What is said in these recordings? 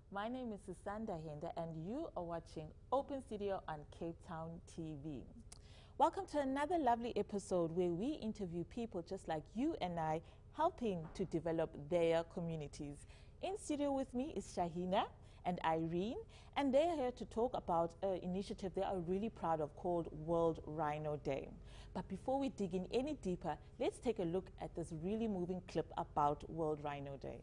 My name is Susanda Henda and you are watching Open Studio on Cape Town TV. Welcome to another lovely episode where we interview people just like you and I, helping to develop their communities. In studio with me is Shaheena and Irene, and they are here to talk about an initiative they are really proud of called World Rhino Day. But before we dig in any deeper, let's take a look at this really moving clip about World Rhino Day.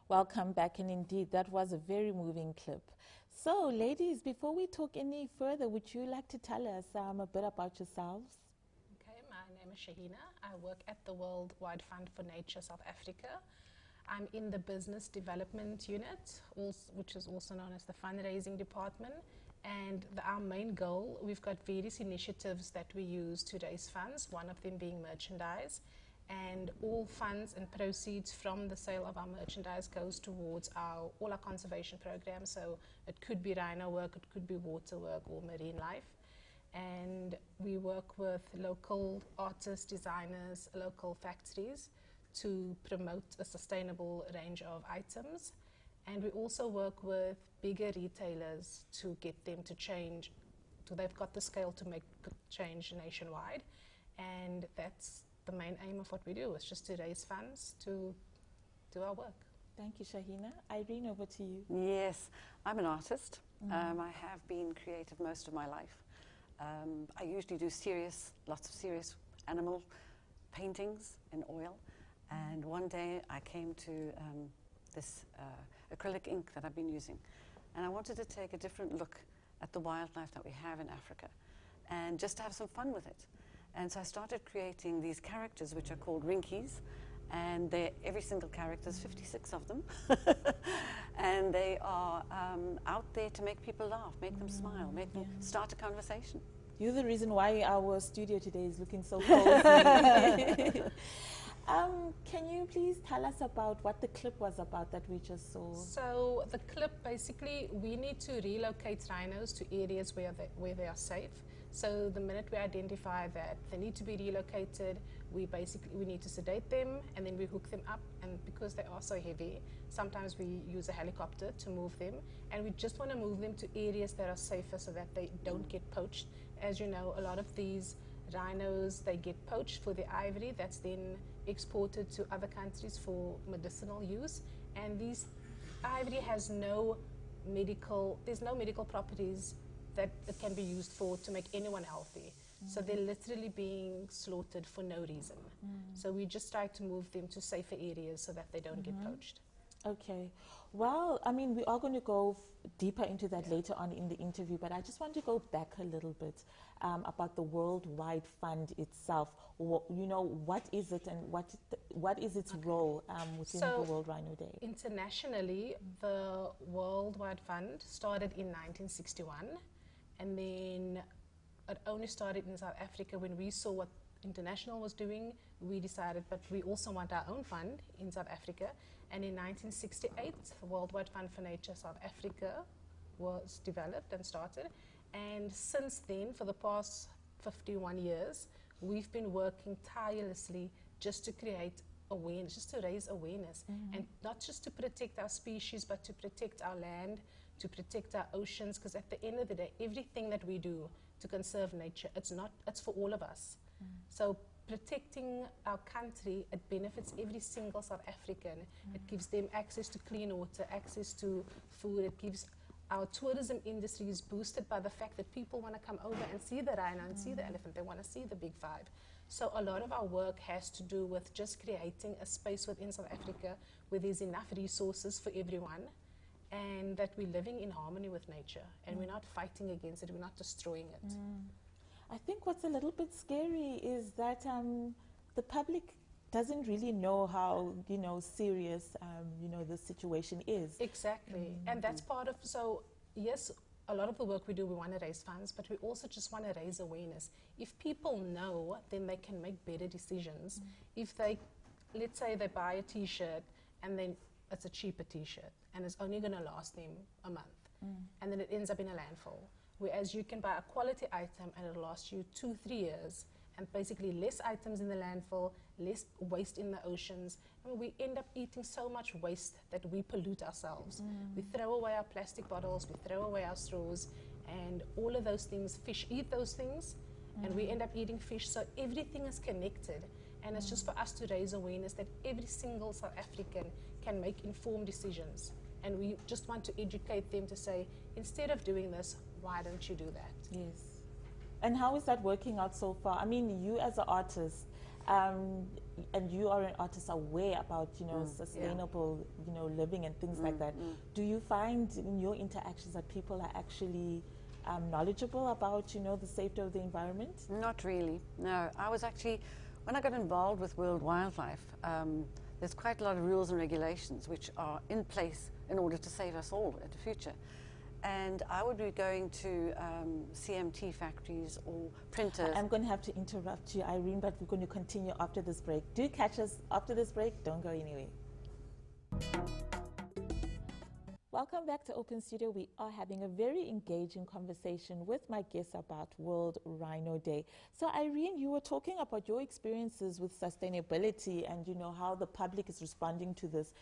Welcome back, and indeed that was a very moving clip. So ladies, before we talk any further, would you like to tell us a bit about yourselves? Okay, my name is Shaheena. I work at the World Wide Fund for Nature South Africa. I'm in the business development unit, which is also known as the fundraising department. And our main goal, we've got various initiatives that we use to raise funds, one of them being merchandise. And all funds and proceeds from the sale of our merchandise goes towards all our conservation programs. So it could be rhino work, it could be water work or marine life. And we work with local artists, designers, local factories to promote a sustainable range of items. And we also work with bigger retailers to get them to change, so they've got the scale to make change nationwide. And that's the main aim of what we do, is just to raise funds to do our work. Thank you, Shaheena. Irene, over to you. Yes, I'm an artist. I have been creative most of my life. I usually do lots of serious animal paintings in oil. And one day I came to this acrylic ink that I've been using. And I wanted to take a different look at the wildlife that we have in Africa and just to have some fun with it. And so I started creating these characters, which are called rinkies, and every single character, there's 56 of them, and they are out there to make people laugh, make them smile, make them start a conversation. You're the reason why our studio today is looking so cozy. Can you please tell us about what the clip was about that we just saw? So the clip, basically, we need to relocate rhinos to areas where they are safe. So the minute we identify that they need to be relocated, we need to sedate them and then we hook them up. And because they are so heavy, sometimes we use a helicopter to move them. And we just want to move them to areas that are safer so that they don't get poached. As you know, a lot of these rhinos, they get poached for the ivory that's then exported to other countries for medicinal use. And these ivory has there's no medical properties that it can be used for to make anyone healthy. So they're literally being slaughtered for no reason. So we just try to move them to safer areas so that they don't get poached. Okay. Well, I mean, we are going to go deeper into that later on in the interview, but I just want to go back a little bit about the Worldwide Fund itself. What is it, and what is its role within the World Rhino Day? Internationally, the Worldwide Fund started in 1961, and then it only started in South Africa. When we saw what international was doing, we decided, but we also want our own fund in South Africa. And in 1968, the Worldwide Fund for Nature South Africa was developed and started. And since then, for the past 51 years, we've been working tirelessly just to create awareness, just to raise awareness, and not just to protect our species, but to protect our land, to protect our oceans, because at the end of the day, everything that we do to conserve nature, it's for all of us. So protecting our country, it benefits every single South African. It gives them access to clean water, access to food. It gives our tourism industry is boosted by the fact that people want to come over and see the rhino and see the elephant. They want to see the big five. So a lot of our work has to do with just creating a space within South Africa where there's enough resources for everyone, and that we're living in harmony with nature, and we're not fighting against it, we're not destroying it. I think what's a little bit scary is that the public doesn't really know how serious the situation is. Exactly, and that's part of, so yes, a lot of the work we do, we want to raise funds, but we also just want to raise awareness. If people know, then they can make better decisions. If they, let's say they buy a t-shirt and then it's a cheaper t-shirt and it's only going to last them a month, and then it ends up in a landfill. Whereas you can buy a quality item and it'll last you 2-3 years, and basically less items in the landfill, less waste in the oceans. I mean, we end up eating so much waste that we pollute ourselves. We throw away our plastic bottles, we throw away our straws, and all of those things, fish eat those things, and we end up eating fish. So everything is connected, and it's just for us to raise awareness that every single South African can make informed decisions. And we just want to educate them to say, instead of doing this, why don't you do that? Yes. And how is that working out so far? I mean, you as an artist, and you are an artist aware about, sustainable, living and things like that. Do you find in your interactions that people are actually knowledgeable about, the safety of the environment? Not really, no. I was actually, when I got involved with World Wildlife, there's quite a lot of rules and regulations which are in place in order to save us all in the future. And I would be going to CMT factories or printers. I'm going to have to interrupt you, Irene, but we're going to continue after this break. Do catch us after this break. Don't go anywhere. Welcome back to Open Studio. We are having a very engaging conversation with my guests about World Rhino Day. So Irene, you were talking about your experiences with sustainability and how the public is responding to this,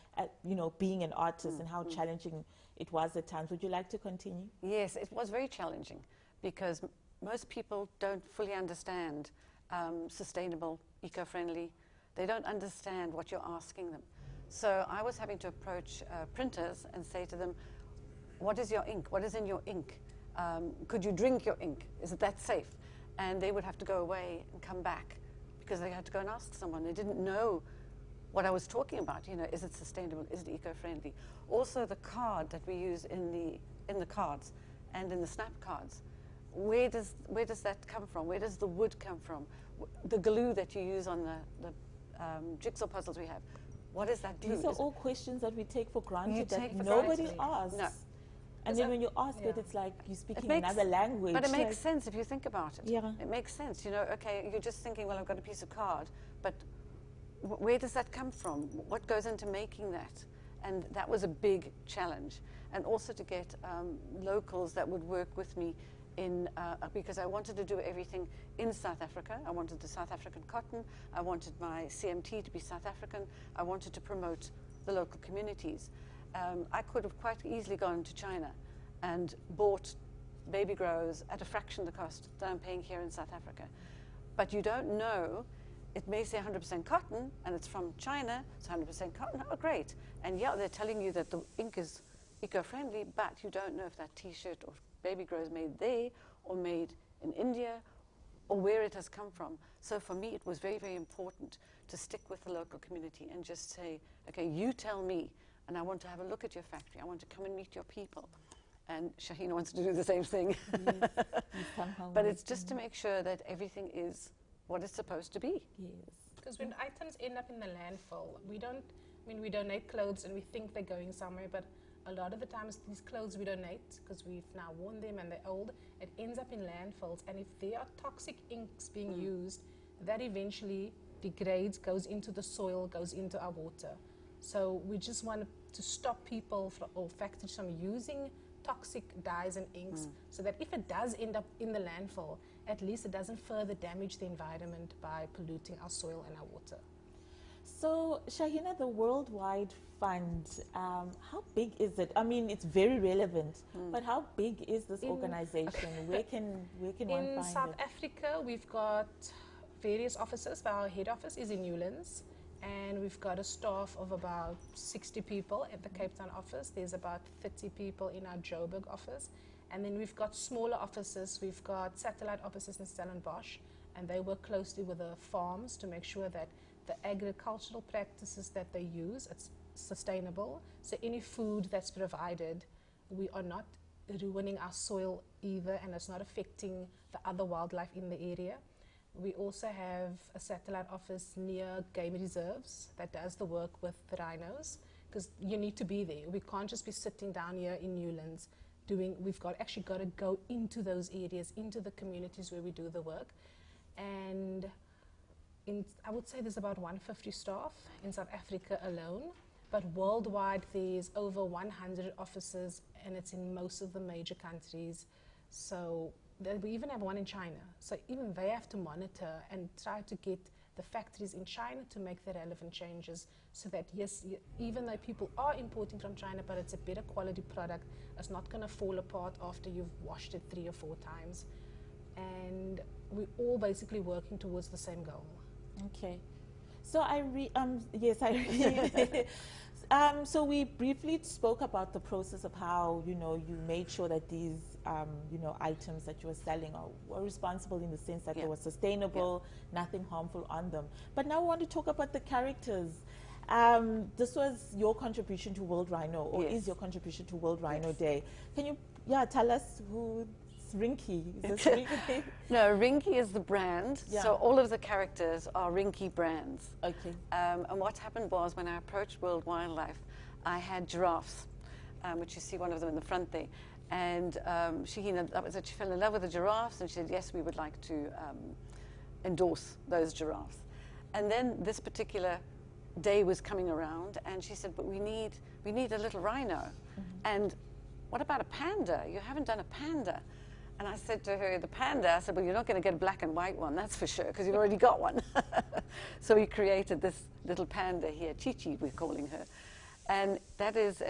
being an artist and how challenging it was at times. Would you like to continue? Yes, it was very challenging because most people don't fully understand sustainable, eco-friendly. They don't understand what you're asking them. So I was having to approach printers and say to them, what is your ink? What is in your ink? Could you drink your ink? Is it that safe? And they would have to go away and come back because they had to go and ask someone. They didn't know what I was talking about. Is it sustainable? Is it eco-friendly? Also the card that we use in the cards and in the snap cards. Where does that come from? Where does the wood come from? The glue that you use on the jigsaw puzzles we have. What is that glue? These are all questions that we take for granted that nobody asks. No. And then when you ask it, it's like you're speaking another language. But it makes sense if you think about it. Yeah. It makes sense. Okay, you're just thinking, well, I've got a piece of card, but where does that come from? What goes into making that? And that was a big challenge. And also to get locals that would work with me because I wanted to do everything in South Africa. I wanted the South African cotton. I wanted my CMT to be South African. I wanted to promote the local communities. I could have quite easily gone to China and bought baby grows at a fraction of the cost that I'm paying here in South Africa. But you don't know. It may say 100% cotton, and it's from China. It's 100% cotton. Oh, great. And yeah, they're telling you that the ink is eco-friendly, but you don't know if that T-shirt or baby grow is made there or made in India or where it has come from. So for me, it was very, very important to stick with the local community and just say, okay, you tell me, and I want to have a look at your factory. I want to come and meet your people. And Shaheena wants to do the same thing. Yes, but it's just to make sure that everything is what it's supposed to be. Yes. Because when items end up in the landfill, we donate clothes and we think they're going somewhere, but a lot of the times these clothes we donate, because we've now worn them and they're old, it ends up in landfills. And if there are toxic inks being used, that eventually degrades, goes into the soil, goes into our water. So we just want to stop people or factories from using toxic dyes and inks, so that if it does end up in the landfill, at least it doesn't further damage the environment by polluting our soil and our water. So, Shaheena, the Worldwide Fund, how big is it? I mean, it's very relevant, but how big is this organization? Where can one find it? In South Africa, we've got various offices. Our head office is in Newlands, and we've got a staff of about 60 people at the Cape Town office. There's about 30 people in our Joburg office. And then we've got smaller offices. We've got satellite offices in Stellenbosch, and they work closely with the farms to make sure that the agricultural practices that they use, it's sustainable. So any food that's provided, we are not ruining our soil either, and it's not affecting the other wildlife in the area. We also have a satellite office near game reserves that does the work with the rhinos, because you need to be there. We can't just be sitting down here in Newlands doing, we've actually got to go into those areas, into the communities where we do the work. And I would say there's about 150 staff in South Africa alone, but worldwide there's over 100 offices, and it's in most of the major countries. So we even have one in China. So even they have to monitor and try to get the factories in China to make the relevant changes, so that yes, even though people are importing from China, but it's a better quality product, it's not going to fall apart after you've washed it 3 or 4 times. And we're all basically working towards the same goal. Okay. So so we briefly spoke about the process of how, you made sure that these, items that you were selling were responsible in the sense that they were sustainable, nothing harmful on them. But now I want to talk about the characters. This was your contribution to World Rhino, or is your contribution to World Rhino Day. Can you, tell us who Rinky? Is this Rinky? No, Rinky is the brand. Yeah. So all of the characters are Rinky brands. Okay. And what happened was, when I approached World Wildlife, I had giraffes, which you see one of them in the front there. And Shaheena, that was it, she fell in love with the giraffes, and she said, yes, we would like to endorse those giraffes. And then this particular day was coming around, and she said, but we need a little rhino. And what about a panda? You haven't done a panda. And I said to her, the panda, I said, well, you're not going to get a black and white one, that's for sure, because you've already got one. So we created this little panda here, Chi-Chi, we're calling her. And that is,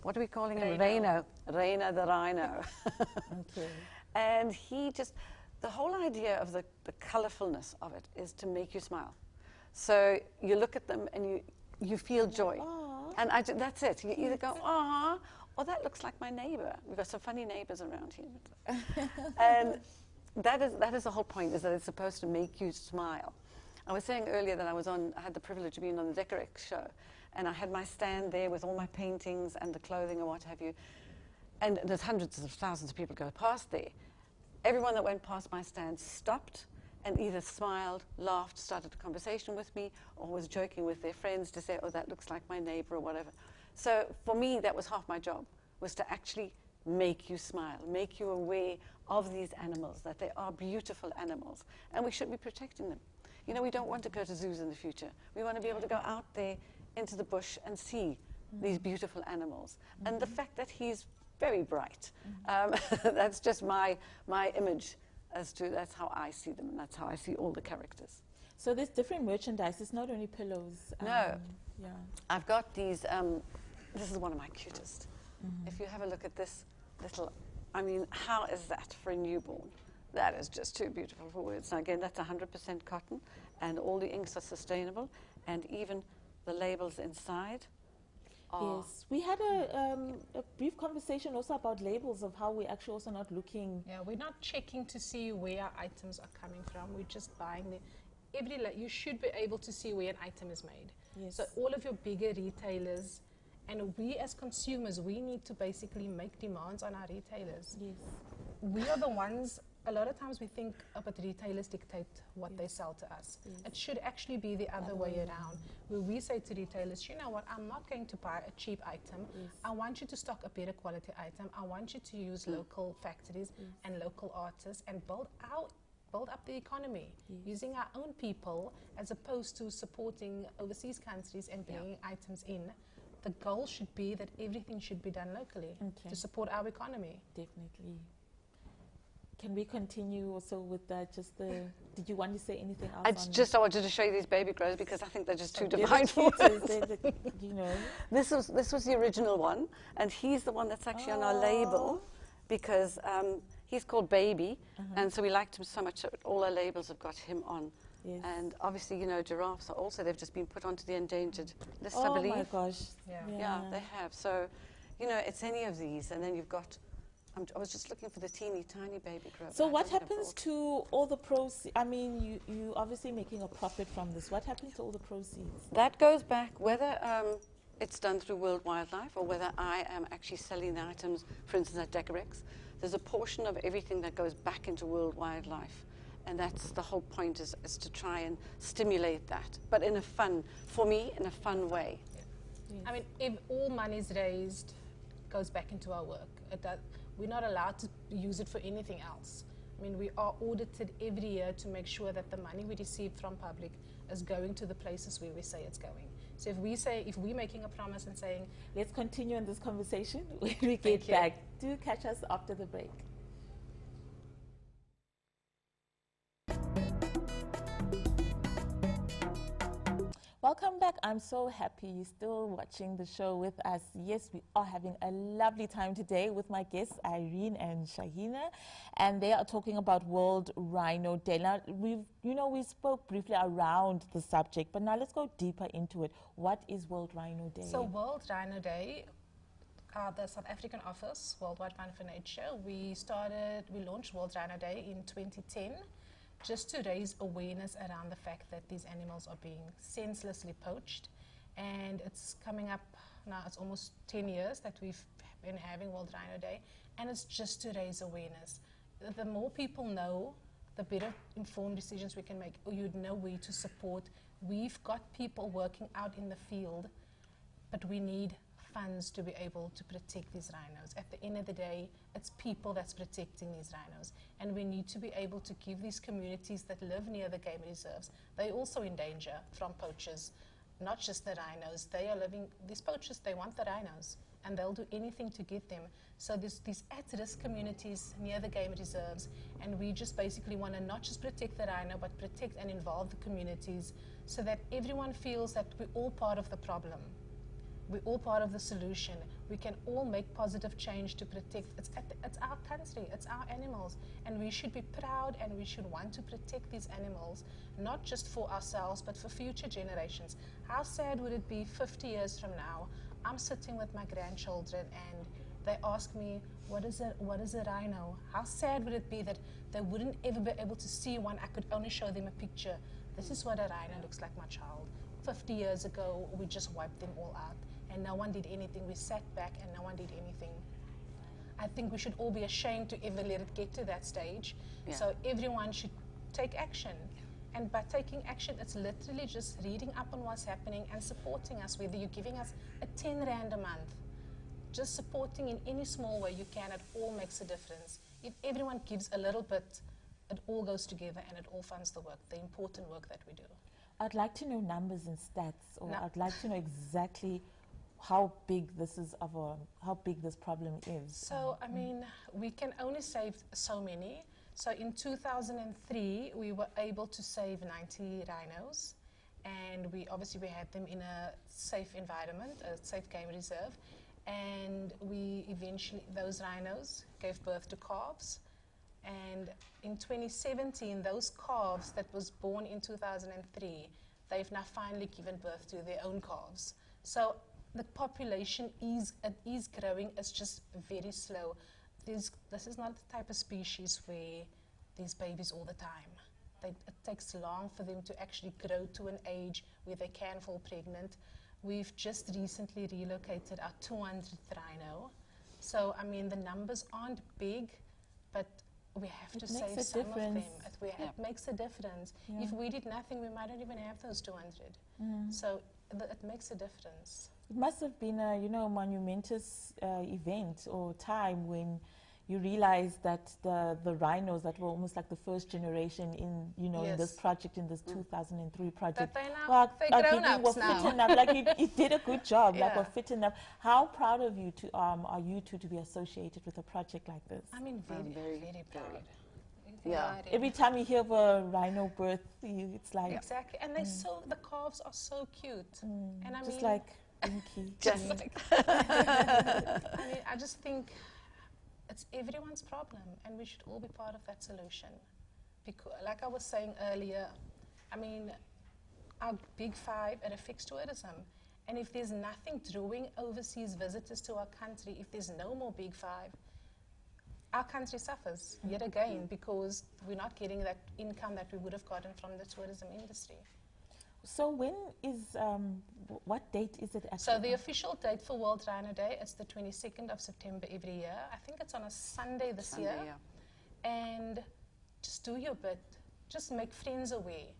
what are we calling him? Rhino. Rhino the rhino. Okay. And he just, the whole idea of the colorfulness of it is to make you smile. So you look at them and you feel joy. Aww. And that's it. You either go, "Aww," or "That looks like my neighbor." We've got some funny neighbors around here. And that is the whole point, is that it's supposed to make you smile. I was saying earlier that I had the privilege of being on the Decorex show, and I had my stand there with all my paintings and the clothing and what have you. And there's hundreds of thousands of people go past there. Everyone that went past my stand stopped and either smiled, laughed, started a conversation with me, or was joking with their friends to say, oh, that looks like my neighbor or whatever. So for me, that was half my job, was to actually make you smile, make you aware of these animals, that they are beautiful animals, and we should be protecting them. You know, we don't want to go to zoos in the future. We want to be able to go out there into the bush and see these beautiful animals. And the fact that he's very bright, that's just my image as to, that's how I see them, and that's how I see all the characters. So there's different merchandise, it's not only pillows. No. Yeah. I've got these, this is one of my cutest. If you have a look at this little, I mean, how is that for a newborn? That is just too beautiful for words. Now again, that's 100% cotton, and all the inks are sustainable, and even the labels inside. Yes, we had a brief conversation also about labels, of how we're actually also not looking. Yeah, we're not checking to see where our items are coming from. We're just buying them. You should be able to see where an item is made. Yes. So all of your bigger retailers And we as consumers, we need to basically make demands on our retailers. Yes. We are the ones, a lot of times we think, oh, but retailers dictate what they sell to us. Yes. It should actually be the other way around, where we say to retailers, you know what, I'm not going to buy a cheap item. Yes. I want you to stock a better quality item. I want you to use local factories and local artists and build up the economy using our own people, as opposed to supporting overseas countries and bringing items in. The goal should be that everything should be done locally to support our economy. Definitely. Can we continue also with that? Just the. Did you want to say anything else? I wanted to show you these baby grows because I think they're just too they're divine for cute, us. you know. This was the original one, and he's the one that's actually on our label, because he's called Baby, and so we liked him so much that all our labels have got him on. Yes. And obviously, you know, giraffes are also, they've just been put onto the endangered list, I believe. Oh my gosh. Yeah, they have. So, you know, it's any of these, and then you've got, I was just looking for the teeny tiny baby grow. So what happens to all the proceeds? I mean, you obviously making a profit from this. What happens to all the proceeds? That goes back, whether it's done through World Wildlife or whether I am actually selling the items, for instance, at Decorex. There's a portion of everything that goes back into World Wildlife. And that's the whole point, is to try and stimulate that. But in a fun, for me, in a fun way. Yes. I mean, if all money is raised, goes back into our work. We're not allowed to use it for anything else. I mean, we are audited every year to make sure that the money we receive from public is going to the places where we say it's going. So if we're making a promise and saying, let's continue in this conversation when we get back. Do catch us after the break. Welcome back. I'm so happy you're still watching the show with us. Yes, we are having a lovely time today with my guests, Irene and Shaheena, and they are talking about World Rhino Day. Now, we spoke briefly around the subject, but now let's go deeper into it. What is World Rhino Day? So World Rhino Day, the South African office, Worldwide Fund for Nature, we launched World Rhino Day in 2010. Just to raise awareness around the fact that these animals are being senselessly poached. And it's coming up now, it's almost 10 years that we've been having World Rhino Day, and it's just to raise awareness. The more people know, the better informed decisions we can make, or you'd know where to support. We've got people working out in the field, but we need funds to be able to protect these rhinos. At the end of the day, it's people that's protecting these rhinos, and we need to be able to give these communities that live near the game reserves, they're also in danger from poachers, not just the rhinos. These poachers, they want the rhinos, and they'll do anything to get them. So there's these at-risk communities near the game reserves, and we just basically want to not just protect the rhino, but protect and involve the communities so that everyone feels that we're all part of the problem. We're all part of the solution. We can all make positive change to protect. It's our country, it's our animals, and we should be proud and we should want to protect these animals, not just for ourselves, but for future generations. How sad would it be 50 years from now? I'm sitting with my grandchildren and they ask me, what is a rhino? How sad would it be that they wouldn't ever be able to see one? I could only show them a picture. This is what a rhino looks like, my child. 50 years ago, we just wiped them all out. And no one did anything. We sat back and no one did anything. I think we should all be ashamed to ever let it get to that stage. Yeah. So everyone should take action. And by taking action, it's literally just reading up on what's happening and supporting us, whether you're giving us a 10 Rand a month. Just supporting in any small way you can, it all makes a difference. If everyone gives a little bit, it all goes together and it all funds the work, the important work that we do. I'd like to know numbers and stats, or I'd like to know exactly how big this problem is. So, I mean, we can only save so many. So in 2003, we were able to save 90 rhinos, and we had them in a safe environment, a safe game reserve, and we eventually, those rhinos gave birth to calves, and in 2017, those calves that was born in 2003, they've now finally given birth to their own calves. So the population is growing, it's just very slow. This is not the type of species where there's babies all the time. It takes long for them to actually grow to an age where they can fall pregnant. We've just recently relocated our 200th rhino. So, I mean, the numbers aren't big, but we have to save some of them. It makes a difference. Yeah. If we did nothing, we might not even have those 200. So it makes a difference. It must have been a, you know, monumentous event or time when you realized that the rhinos that were almost like the first generation in, you know, in this project, in this 2003 project, that they're grown-ups now. fit enough. Like you did a good job. Like we're fit enough. How proud of you to are you two to be associated with a project like this? I mean, very, very proud. Yeah. Every time you hear of a rhino birth, it's like exactly, and they the calves are so cute, and I just mean, like Inky. Just like I mean, I just think it's everyone's problem, and we should all be part of that solution. Because, like I was saying earlier, I mean, our big five, it affects tourism. And if there's nothing drawing overseas visitors to our country, if there's no more big five, our country suffers yet again because we're not getting that income that we would have gotten from the tourism industry. So when is, what date is it actually? So the official date for World Rhino Day is the 22nd of September every year. I think it's on a Sunday this year. Yeah. And just do your bit. Just make friends aware.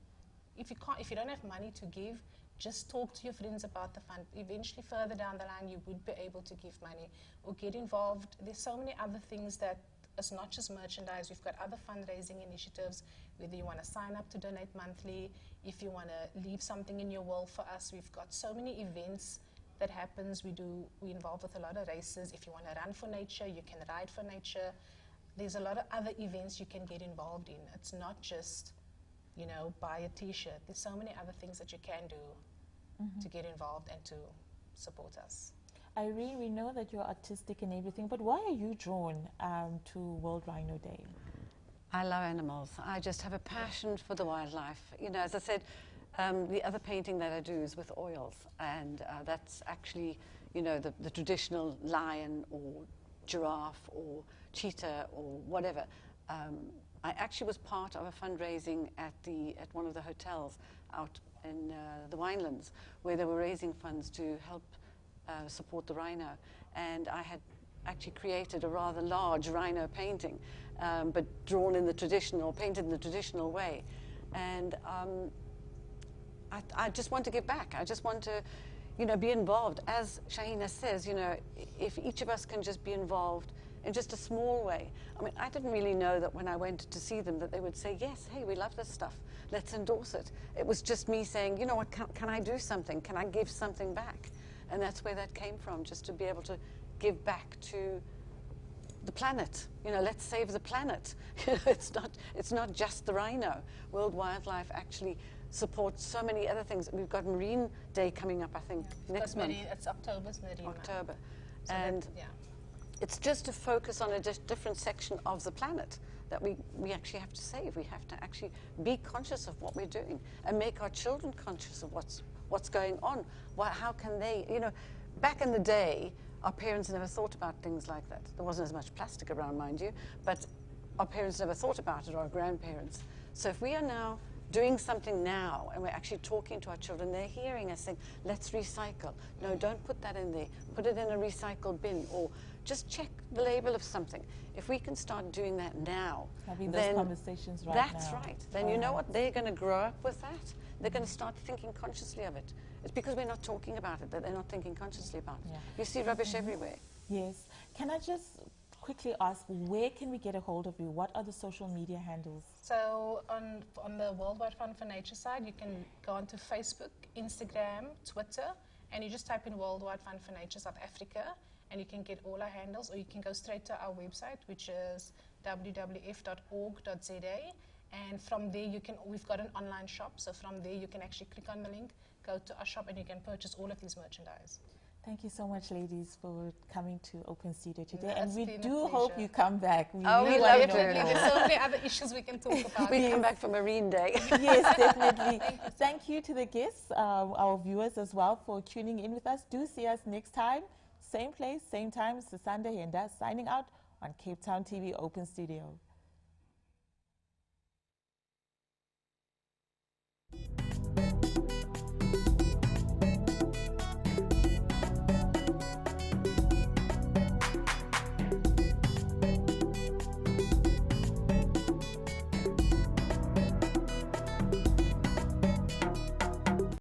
If you don't have money to give, just talk to your friends about the fund. Eventually, further down the line, you would be able to give money or get involved. There's so many other things that it's not just merchandise. We've got other fundraising initiatives, whether you want to sign up to donate monthly, if you want to leave something in your will for us. We've got so many events that happens. We're involved with a lot of races. If you want to run for nature, you can ride for nature. There's a lot of other events you can get involved in. It's not just, you know, buy a t-shirt. There's so many other things that you can do to get involved and to support us. Irene, we know that you're artistic and everything, but why are you drawn to World Rhino Day? I love animals. I just have a passion for the wildlife. You know, as I said, the other painting that I do is with oils, and that's actually, you know, the traditional lion or giraffe or cheetah or whatever. I actually was part of a fundraising at one of the hotels out in the Winelands, where they were raising funds to help support the rhino, and I had actually created a rather large rhino painting, but drawn in the traditional, painted in the traditional way, and I just want to give back. I just want to, you know, be involved. As Shaheena says, you know, if each of us can just be involved in just a small way. I mean, I didn't really know that when I went to see them that they would say, yes, hey, we love this stuff, let's endorse it. It was just me saying, you know what, can I do something? Can I give something back? And that's where that came from, just to be able to give back to the planet. You know, let's save the planet. It's not just the rhino. World Wildlife actually supports so many other things. We've got Marine Day coming up, I think, next month. It's October's Marine Month. October. So and it's just to focus on a different section of the planet that we actually have to save. We have to actually be conscious of what we're doing and make our children conscious of what's going on. How can they, you know, back in the day, our parents never thought about things like that. There wasn't as much plastic around, mind you, but our parents never thought about it, or our grandparents. So if we are now doing something now and we're actually talking to our children, they're hearing us saying, let's recycle. No, don't put that in there. Put it in a recycle bin, or just check the label of something. If we can start doing that now, having those conversations right that's now. right. Then you know what? They're going to grow up with that. They're going to start thinking consciously of it. It's because we're not talking about it that they're not thinking consciously about it. You see rubbish everywhere. Yes. Can I just quickly ask, where can we get a hold of you? What are the social media handles? So on the Worldwide Fund for Nature side, you can go onto Facebook, Instagram, Twitter, and you just type in Worldwide Fund for Nature South Africa, and you can get all our handles, or you can go straight to our website, which is www.org.za, and from there we've got an online shop, so from there you can actually click on the link, go to our shop, and you can purchase all of these merchandise. Thank you so much, ladies, for coming to Open Studio today. No, and we do hope you come back. We love it. There's so many other issues we can talk about. We come back for Marine Day. Yes, definitely. Thank you to the guests, our viewers as well, for tuning in with us. Do see us next time. Same place, same time. It's Sunday, and that's signing out on Cape Town TV Open Studio.